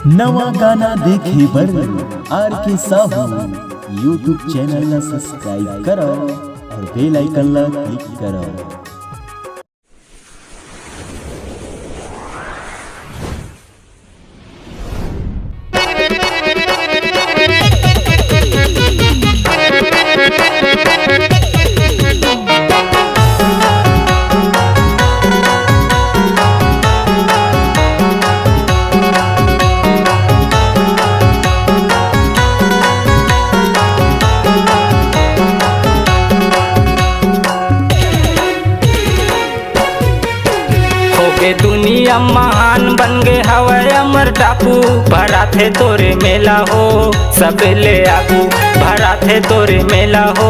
नवा गाना देखे बर आर के साहू यूट्यूब चैनल ला सब्सक्राइब करो और बेल आइकन ला क्लिक करो। दुनिया महान बन गए हवाई अमर टापू भरा थे तोरे मेला हो सब ले आगू भरा थे तोरे मेला हो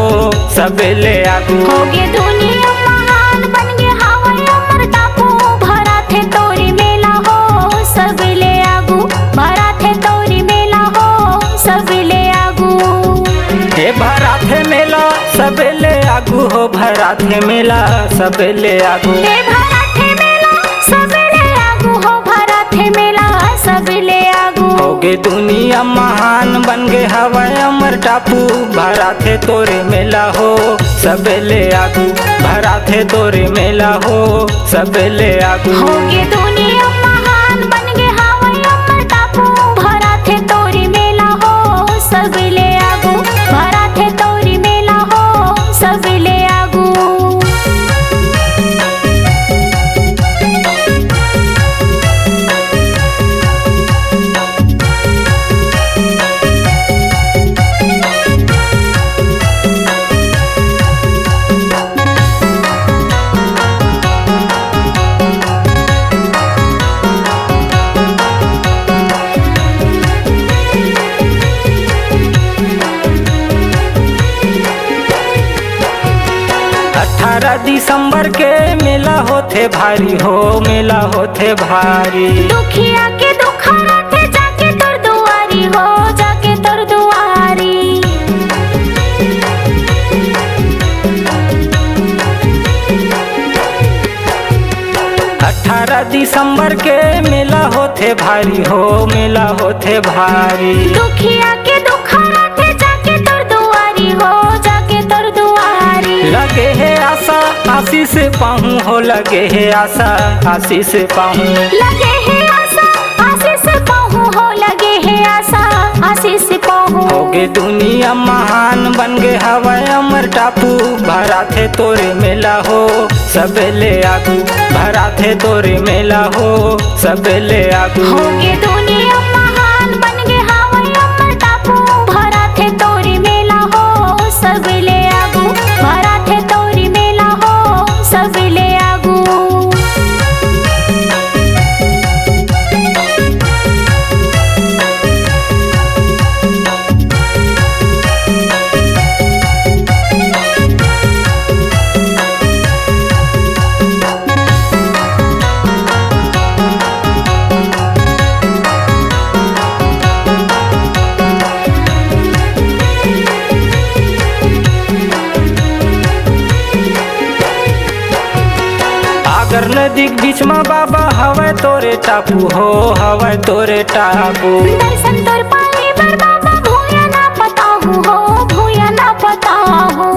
सब ले आगू हो गे दुनिया महान बन गए हवाई अमर टापू भरा थे तोरे मेला हो सब ले आगू भरा थे तोरे मेला हो सब ले आगू हे भरा थे मेला सब ले आगू हो भरा थे मेला सब ले आगू हे भरा थे मेला सब ले आगू हो भरा थे मेला सब ले आगू हो गे दुनिया महान बन गए हवाई अमर टापू भरा थे तोरे मेला हो सब ले आगू भरा थे तोरे मेला हो सब ले आगू हो गे दुनिया महान बन गए हवाई अमर टापू भरा थे तोरे मेला हो सब ले आगू भरा थे तोरे मेला हो सब ले आगू। दिसंबर के मेला होते भारी हो मेला होते भारी दुखिया के दुखारा थे जाके तोर दुआरी हो जाके तोर दुआरी 18 दिसंबर के मेला होते भारी हो मेला होते भारी दुखिया के दुखारा थे जाके तोर दुआरी हो जाके तोर दुआरी लगे है आशा आशीष पाऊँ हो लगे है आशा आशीष पाऊँ लगे है आशा आशीष पाऊँ हो लगे है आशा आशीष पाऊँ हो गे दुनिया महान बन गए हवाई अमर टापू भरा थे तोरे मेला हो सब ले आगू भरा थे तोरे मेला हो सब ले आगू हो गे दुनिया महान बन गए हवाई अमर टापू भरा थे तोरे मेला हो सब ले आगू भरा थे तोरे मेला हो सब ले आगू। सागर नदी बीच में बाबा हवा तोरे टापू हो हवा तोरे टापू दर्शन तोर पाए बर बाबा भूया ना पता हो भूया ना पता हो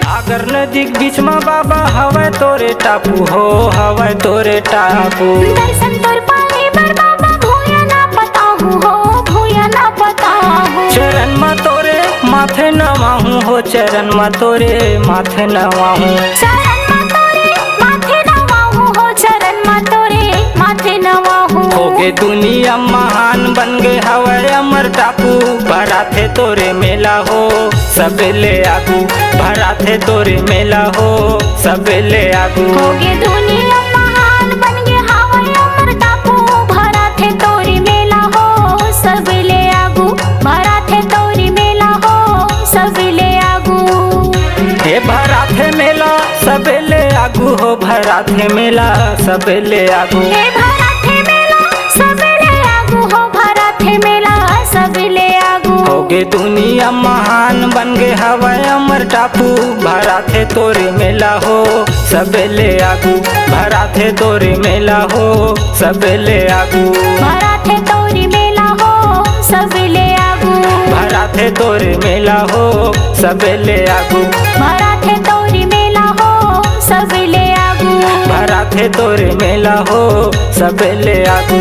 सागर नदी बीच में बाबा हवा तोरे टापू हो हवा तोरे टापू दर्शन तोर पाए बर बाबा भूया ना पता हो भूया ना पता हो चरण में तोरे माथे नवाहूँ हो चरण में तोरे माथे नवाहूँ चरण में तोरे माथे नवाहूँ हो चरण में तोरे माथे नवाहूँ हो गे दुनिया महान बन गए हवाई अमर टापू भरा थे तोरे मेला हो सब ले आगू भरा थे तोरे मेला हो सब ले आगू हो गे दुनिया महान बन गए हवाई अमर टापू भरा थे तोरे मेला हो सब ले आगू भरा थे तोरे मेला हो सब ले आगू हे भरा थे मेला सब ले आगू हो भरा थे मेला सब ले आगू हे भरा थे मेला सब ले आगू हो भरा थे मेला सब ले आगू। आगू होगे दुनिया महान बन गे हवय अमर टापू भरा थे तोरे मेला हो सबेले आगू भरा थे तोरे मेला हो सबेले आगू भरा थे तोरी मेला हो सबले आगू भरा थे तोरे मेला हो सबेले आगू भरा थे तोरी मेला हो सबले आगू भरा थे तोरे मेला हो सबेले आगू।